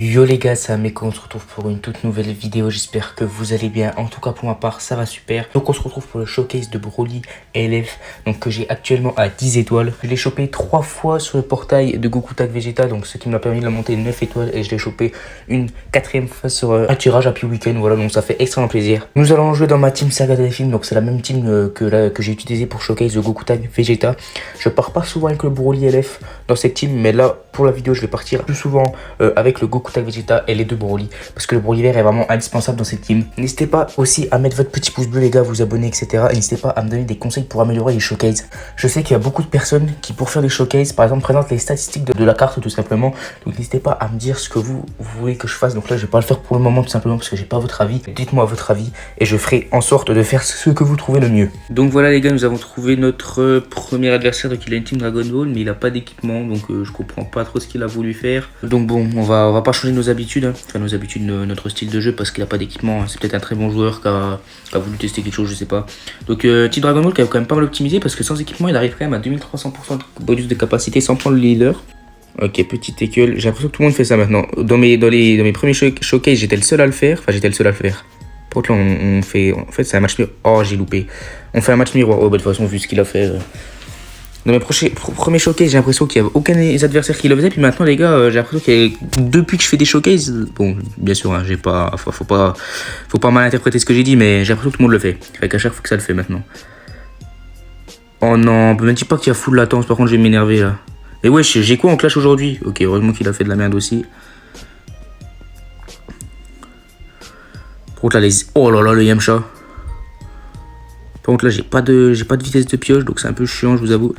Yo les gars, c'est Ameko, on se retrouve pour une toute nouvelle vidéo, j'espère que vous allez bien. En tout cas pour ma part ça va super. Donc on se retrouve pour le showcase de Broly LF, donc que j'ai actuellement à 10 étoiles. Je l'ai chopé 3 fois sur le portail de Goku Tag Vegeta, donc ce qui m'a permis de la monter 9 étoiles. Et je l'ai chopé une 4ème fois sur un tirage Happy Weekend, voilà, donc ça fait extrêmement plaisir. Nous allons jouer dans ma team Saga des films, donc c'est la même team que j'ai utilisé pour showcase de Goku Tag Vegeta. Je pars pas souvent avec le Broly LF dans cette team, mais là pour la vidéo je vais partir plus souvent avec le Goku Tag Vegeta et les deux Broly, parce que le Broly vert est vraiment indispensable dans cette team. N'hésitez pas aussi à mettre votre petit pouce bleu les gars, vous abonner, etc. Et n'hésitez pas à me donner des conseils pour améliorer les showcases. Je sais qu'il y a beaucoup de personnes qui pour faire des showcases par exemple présentent les statistiques de la carte tout simplement, donc n'hésitez pas à me dire ce que vous voulez que je fasse. Donc là je vais pas le faire pour le moment tout simplement parce que j'ai pas votre avis. Dites-moi votre avis et je ferai en sorte de faire ce que vous trouvez le mieux. Donc voilà les gars, nous avons trouvé notre premier adversaire. Donc il a une team Dragon Ball mais il a pas d'équipement, donc je comprends pas trop ce qu'il a voulu faire. Donc bon, on va pas changer nos habitudes, hein. Enfin nos habitudes, notre style de jeu, parce qu'il a pas d'équipement, hein. C'est peut-être un très bon joueur qui a voulu tester quelque chose, je sais pas. Donc Team Dragon Ball qui a quand même pas mal optimisé, parce que sans équipement il arrive quand même à 2300% de bonus de capacité sans prendre le leader. Ok, petit école, j'ai l'impression que tout le monde fait ça maintenant. Dans mes premiers showcases j'étais le seul à le faire, enfin j'étais le seul à le faire. Par contre là on fait, en fait c'est un match miroir. Oh j'ai loupé. On fait un match miroir, oh bah de toute façon vu ce qu'il a fait... Dans mes premiers showcases, j'ai l'impression qu'il n'y avait aucun des adversaires qui le faisait. Puis maintenant, les gars, j'ai l'impression que depuis que je fais des showcases, bon, bien sûr, hein, faut pas mal interpréter ce que j'ai dit, mais j'ai l'impression que tout le monde le fait. Fait qu'à chaque fois que ça le fait maintenant. Oh non, me dis pas qu'il y a full latence, par contre, je vais m'énerver là. Et ouais, j'ai quoi en clash aujourd'hui? Ok, heureusement qu'il a fait de la merde aussi. Par contre, là, oh là là, le Yamcha. Par contre là j'ai pas de vitesse de pioche, donc c'est un peu chiant, je vous avoue.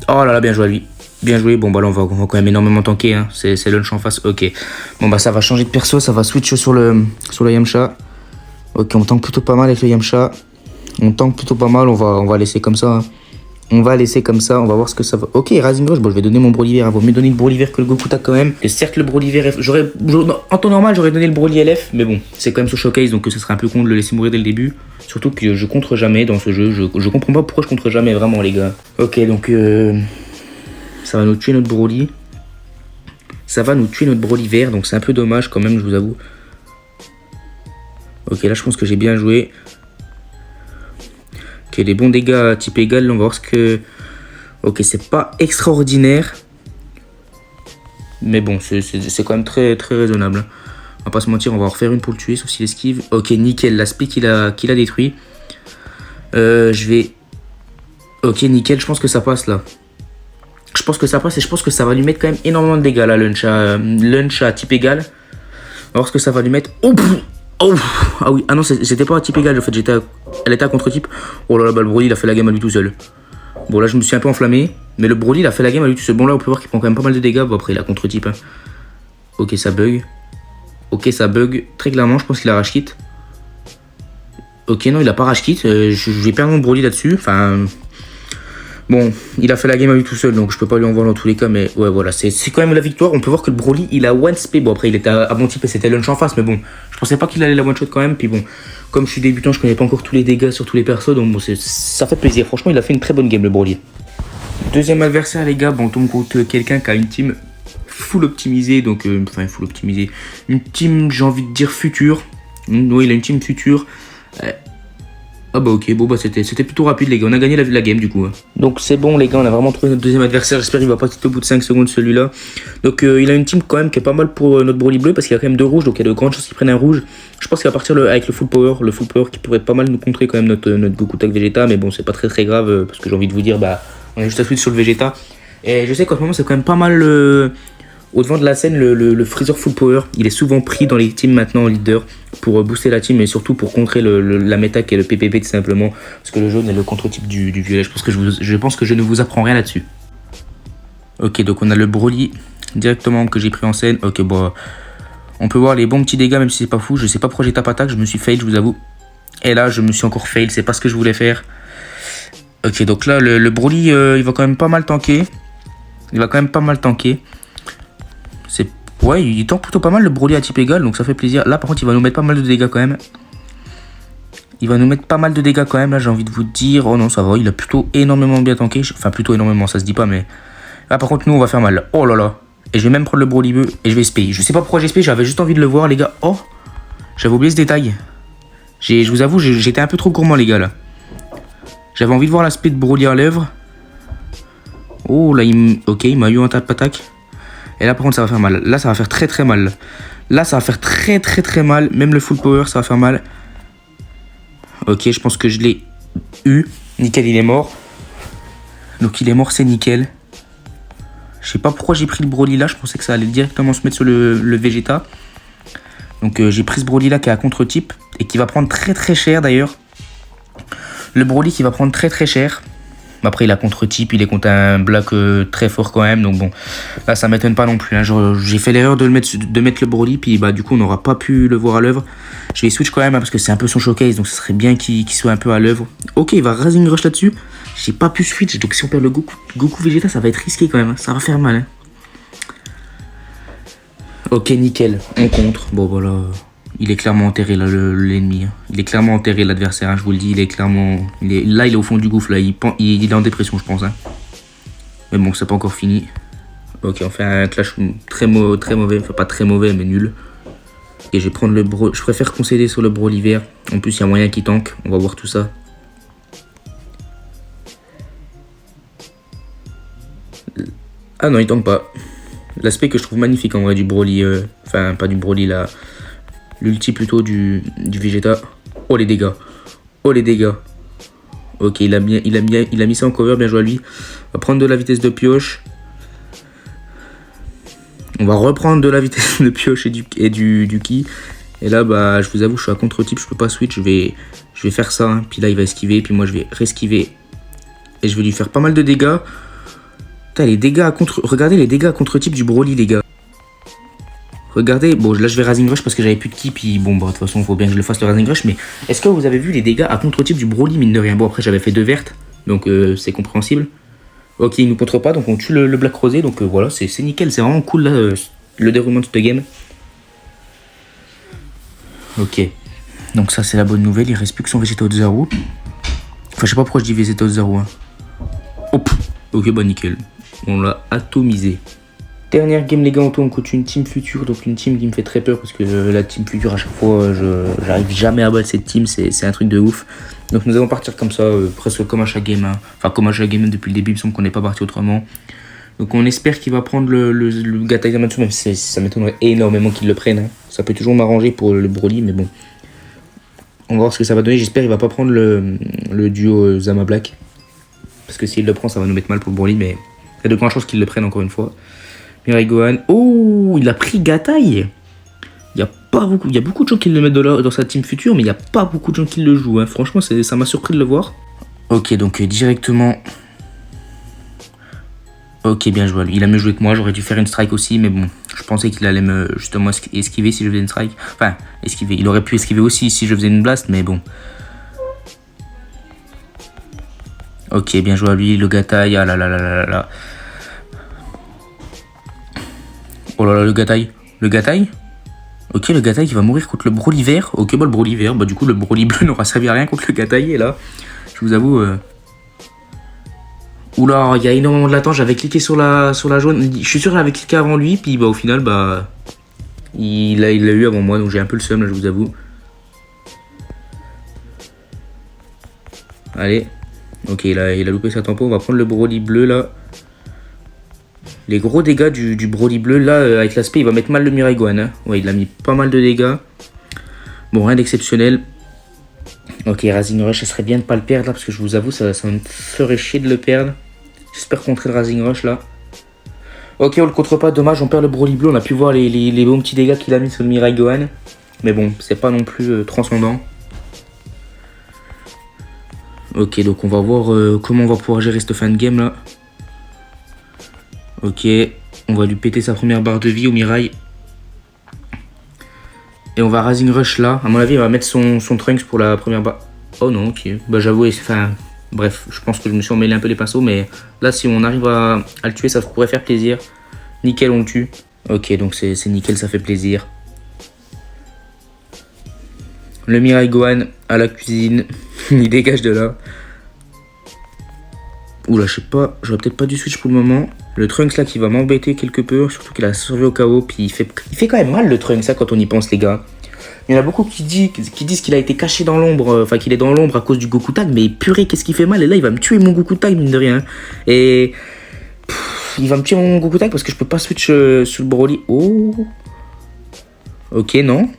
Oh là là, bien joué à lui. Bien joué. Bon bah là on va quand même énormément tanker, hein. C'est lunch en face. Ok. Bon bah ça va changer de perso, ça va switch sur le Yamcha. Ok, on tank plutôt pas mal avec le Yamcha. On tank plutôt pas mal, on va laisser comme ça, hein. On va laisser comme ça, on va voir ce que ça va. Ok, Rising Rush, bon je vais donner mon Broly vert. Il vaut mieux donner le Broly vert que le Goku Tag quand même. Et certes le Broly vert, en temps normal j'aurais donné le Broly LF, mais bon, c'est quand même sur showcase, donc ce serait un peu con de le laisser mourir dès le début. Surtout que je contre jamais dans ce jeu, je comprends pas pourquoi je contre jamais vraiment les gars. Ok, donc ça va nous tuer notre Broly. Ça va nous tuer notre Broly vert, donc c'est un peu dommage quand même, je vous avoue. Ok, là je pense que j'ai bien joué. Ok, des bons dégâts type égal, là, on va voir ce que... Ok, c'est pas extraordinaire. Mais bon, c'est quand même très raisonnable. On va pas se mentir, on va en refaire une pour le tuer, sauf s'il esquive. Ok, nickel, la split qu'il a détruit. Je vais... Ok, nickel, je pense que ça passe là. Je pense que ça passe et je pense que ça va lui mettre quand même énormément de dégâts là, lunch à type égal. On va voir ce que ça va lui mettre. Oh, oh, ah oui, ah non, c'était pas à type égal en fait, elle était à contre-type. Oh là là, bah le Broly il a fait la game à lui tout seul. Bon là je me suis un peu enflammé, mais le Broly il a fait la game à lui tout seul. Bon là on peut voir qu'il prend quand même pas mal de dégâts, bon après il a contre-type, hein. Ok, ça bug. Ok, ça bug très clairement, je pense qu'il a rage kit. Ok, non il a pas rage kit, je vais perdre mon Broly là-dessus, enfin... Bon, il a fait la game à lui tout seul, donc je peux pas lui en voir dans tous les cas, mais ouais, voilà, c'est quand même la victoire. On peut voir que le Broly, il a one spé. Bon, après, il était à bon type et c'était lunch en face, mais bon, je pensais pas qu'il allait la one shot quand même. Puis bon, comme je suis débutant, je connais pas encore tous les dégâts sur tous les persos, donc bon, ça fait plaisir. Franchement, il a fait une très bonne game, le Broly. Deuxième adversaire, les gars, bon, on tombe contre quelqu'un qui a une team full optimisée, donc, enfin, full optimisée. Une team, j'ai envie de dire, future. Oui, il a une team future. Ah bah ok, bon bah c'était plutôt rapide les gars, on a gagné la game du coup. Donc c'est bon les gars, on a vraiment trouvé notre deuxième adversaire, j'espère qu'il va pas quitter au bout de 5 secondes celui-là. Donc il a une team quand même qui est pas mal pour notre Broly bleu, parce qu'il y a quand même 2 rouges, donc il y a de grandes chances qu'il prenne un rouge. Je pense qu'il va partir avec le full power qui pourrait pas mal nous contrer quand même notre Goku Tag Vegeta, mais bon c'est pas très grave, parce que j'ai envie de vous dire, bah on est juste à switch sur le Vegeta. Et je sais qu'en ce moment c'est quand même pas mal au devant de la scène, le Freezer Full Power, il est souvent pris dans les teams maintenant en leader pour booster la team et surtout pour contrer la méta qui est le PPP tout simplement, parce que le jaune est le contre-type du violet. Je pense que je ne vous apprends rien là-dessus. Ok, donc on a le Broly directement que j'ai pris en scène. Ok, bon, on peut voir les bons petits dégâts même si c'est pas fou. Je sais pas pourquoi j'ai tape attaque, je me suis fail, je vous avoue. Et là, je me suis encore fail, c'est pas ce que je voulais faire. Ok, donc là, le Broly, il va quand même pas mal tanker. Ouais, il tank plutôt pas mal le Broly à type égal, donc ça fait plaisir. Là, par contre, il va nous mettre pas mal de dégâts quand même. Là, j'ai envie de vous dire. Oh non, ça va, il a plutôt énormément bien tanké. Enfin, plutôt énormément, ça se dit pas, mais... Là, par contre, nous, on va faire mal. Oh là là. Et je vais même prendre le Broly bleu et je vais SP. Je sais pas pourquoi j'ai SP, j'avais juste envie de le voir les gars. Oh, j'avais oublié ce détail. Je vous avoue, j'étais un peu trop gourmand les gars là. J'avais envie de voir l'aspect de Broly à lèvres. Oh là, ok, il m'a eu un tape-attaque. Et là par contre ça va faire mal. Là ça va faire très très mal. Là ça va faire très très très mal. Même le full power ça va faire mal. Ok, je pense que je l'ai eu. Nickel, il est mort. Donc il est mort, c'est nickel. Je sais pas pourquoi j'ai pris le Broly là. Je pensais que ça allait directement se mettre sur le Vegeta. Donc j'ai pris ce Broly là qui est à contre-type. Et qui va prendre très très cher d'ailleurs. Le Broly qui va prendre très très cher. Après il a contre-type, il est contre un Black très fort quand même. Donc bon, là ça m'étonne pas non plus. Hein. J'ai fait l'erreur de mettre le Broly. Puis bah du coup on n'aura pas pu le voir à l'œuvre. Je vais switch quand même hein, parce que c'est un peu son showcase. Donc ce serait bien qu'il soit un peu à l'œuvre. Ok, il va Rising Rush là-dessus. J'ai pas pu switch. Donc si on perd le Goku Vegeta, ça va être risqué quand même. Hein. Ça va faire mal. Hein. Ok, nickel. On contre. Bon voilà. Il est clairement enterré là l'ennemi. Hein. Il est clairement enterré l'adversaire, hein, je vous le dis, il est clairement. Là il est au fond du gouffre, là. Il est en dépression je pense. Hein. Mais bon, c'est pas encore fini. Ok, on fait un clash très mauvais, enfin pas très mauvais mais nul. Et je vais prendre le Broly. Je préfère concéder sur le Broly vert. En plus il y a moyen qu'il tank, on va voir tout ça. Ah non il tank pas. L'aspect que je trouve magnifique en vrai du Broly, enfin pas du Broly là. L'ulti plutôt du Vegeta. Oh les dégâts. Oh les dégâts. Ok, il a mis ça en cover, bien joué à lui. On va prendre de la vitesse de pioche. On va reprendre de la vitesse de pioche et du ki. Et là, bah, je vous avoue, je suis à contre-type, je peux pas switch. Je vais faire ça. Hein. Puis là, il va esquiver. Puis moi, je vais resquiver. Et je vais lui faire pas mal de dégâts. Putain, les dégâts à contre... Regardez les dégâts à contre-type du Broly, les gars. Regardez, bon là je vais Rising Rush parce que j'avais plus de ki, puis bon bah de toute façon il faut bien que je le fasse le Rising Rush, mais est-ce que vous avez vu les dégâts à contre-type du Broly mine de rien? Bon après j'avais fait 2 vertes, donc c'est compréhensible. Ok, il nous contre pas, donc on tue le Black Rosé, donc voilà, c'est nickel, c'est vraiment cool là, le déroulement de cette game. Ok, donc ça c'est la bonne nouvelle, il reste plus que son Vegeta Ozaru. Enfin je sais pas pourquoi je dis Vegeta Ozaru. Hein. Hop, ok bah nickel, on l'a atomisé. Dernière game les gars, on tourne contre une team future, donc une team qui me fait très peur parce que la team future à chaque fois j'arrive jamais à battre cette team, c'est un truc de ouf. Donc nous allons partir comme ça, presque comme à chaque game, hein. Enfin comme à chaque game depuis le début, il me semble qu'on n'est pas parti autrement. Donc on espère qu'il va prendre le Gatai Zamatsu, même si ça m'étonnerait énormément qu'il le prenne. Hein. Ça peut toujours m'arranger pour le Broly, mais bon. On va voir ce que ça va donner, j'espère qu'il va pas prendre le duo Zama Black. Parce que s'il le prend ça va nous mettre mal pour le Broly, mais il y a de grandes chances qu'il le prenne encore une fois. Mirai Gohan. Oh, il a pris Gatai. Il y a beaucoup de gens qui le mettent dans sa team future, mais il n'y a pas beaucoup de gens qui le jouent. Hein. Franchement, ça m'a surpris de le voir. Ok, donc directement. Ok, bien joué. Il a mieux joué que moi. J'aurais dû faire une strike aussi, mais bon, je pensais qu'il allait justement esquiver si je faisais une strike. Enfin, esquiver. Il aurait pu esquiver aussi si je faisais une blast, mais bon. Ok, bien joué à lui. Le Gatai. Ah là là là là là. Oh là là, le Gatai. Le Gatai. Ok, le Gatai qui va mourir contre le Broly vert. Ok, bah le Broly vert. Bah du coup, le Broly bleu n'aura servi à rien contre le Gatai. Et là, je vous avoue... Oula, il y a énormément de latence. J'avais cliqué sur la jaune. Je suis sûr que j'avais cliqué avant lui. Puis bah au final, bah... Il l'a eu avant moi. Donc j'ai un peu le seum là, je vous avoue. Allez. Ok, il a loupé sa tempo. On va prendre le Broly bleu là. Les gros dégâts du Broly bleu, là, avec l'aspect, il va mettre mal le Mirai Gohan. Hein. Ouais, il a mis pas mal de dégâts. Bon, rien d'exceptionnel. Ok, Rising Rush, ça serait bien de pas le perdre, là, parce que je vous avoue, ça me ferait chier de le perdre. J'espère contrer le Rising Rush, là. Ok, on le contre pas, dommage, on perd le Broly bleu. On a pu voir les bons petits dégâts qu'il a mis sur le Mirai Gohan. Mais bon, c'est pas non plus transcendant. Ok, donc on va voir comment on va pouvoir gérer cette fin de game, là. Ok, on va lui péter sa première barre de vie au Mirai. Et on va Rising Rush là. À mon avis, il va mettre son Trunks pour la première barre. Oh non, ok. Bah j'avoue, enfin... Bref, je pense que je me suis emmêlé un peu les pinceaux. Mais là, si on arrive à le tuer, ça pourrait faire plaisir. Nickel, on le tue. Ok, donc c'est nickel, ça fait plaisir. Le Mirai Gohan à la cuisine. Il dégage de là. Oula, je sais pas. J'aurais peut-être pas dû switch pour le moment. Le Trunks là qui va m'embêter quelque peu, surtout qu'il a survécu au KO, puis il fait quand même mal le Trunks, ça quand on y pense les gars. Il y en a beaucoup qui disent qu'il a été caché dans l'ombre, enfin qu'il est dans l'ombre à cause du Goku Tag, mais purée qu'est-ce qu'il fait mal, et là il va me tuer mon Goku Tag mine de rien. Et il va me tuer mon Goku Tag parce que je peux pas switch sur le Broly. Oh. Ok non.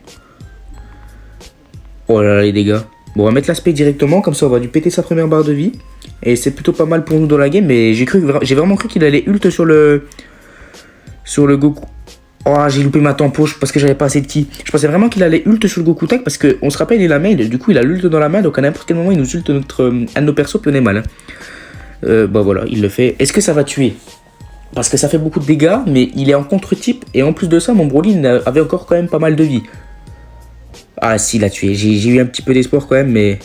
Oh là là les dégâts. Bon, on va mettre l'aspect directement, comme ça on va lui péter sa première barre de vie. Et c'est plutôt pas mal pour nous dans la game, mais j'ai vraiment cru qu'il allait ult sur le Goku. Oh, j'ai loupé ma tempo parce que j'avais pas assez de ki. Je pensais vraiment qu'il allait ult sur le Goku Tag parce qu'on se rappelle, il a la main, du coup il a l'ult dans la main, donc à n'importe quel moment il nous ult un de nos persos, puis on est mal. Bah voilà, il le fait. Est-ce que ça va tuer? Parce que ça fait beaucoup de dégâts, mais il est en contre-type, et en plus de ça, mon Broly avait encore quand même pas mal de vie. Ah si, il a tué. J'ai eu un petit peu d'espoir quand même, mais...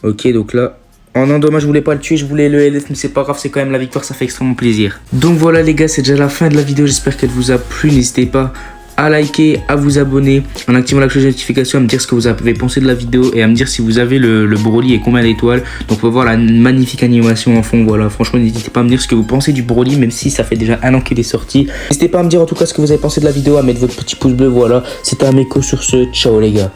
Ok, donc là... Oh non, dommage, je voulais pas le tuer, je voulais le LF, mais c'est pas grave, c'est quand même la victoire, ça fait extrêmement plaisir. Donc voilà les gars, c'est déjà la fin de la vidéo, j'espère qu'elle vous a plu. N'hésitez pas à liker, à vous abonner, en activant la cloche de notification, à me dire ce que vous avez pensé de la vidéo et à me dire si vous avez le Broly et combien d'étoiles. Donc on va voir la magnifique animation en fond, voilà, franchement n'hésitez pas à me dire ce que vous pensez du Broly, même si ça fait déjà un an qu'il est sorti. N'hésitez pas à me dire en tout cas ce que vous avez pensé de la vidéo, à mettre votre petit pouce bleu, voilà. C'était Ameko sur ce, ciao les gars.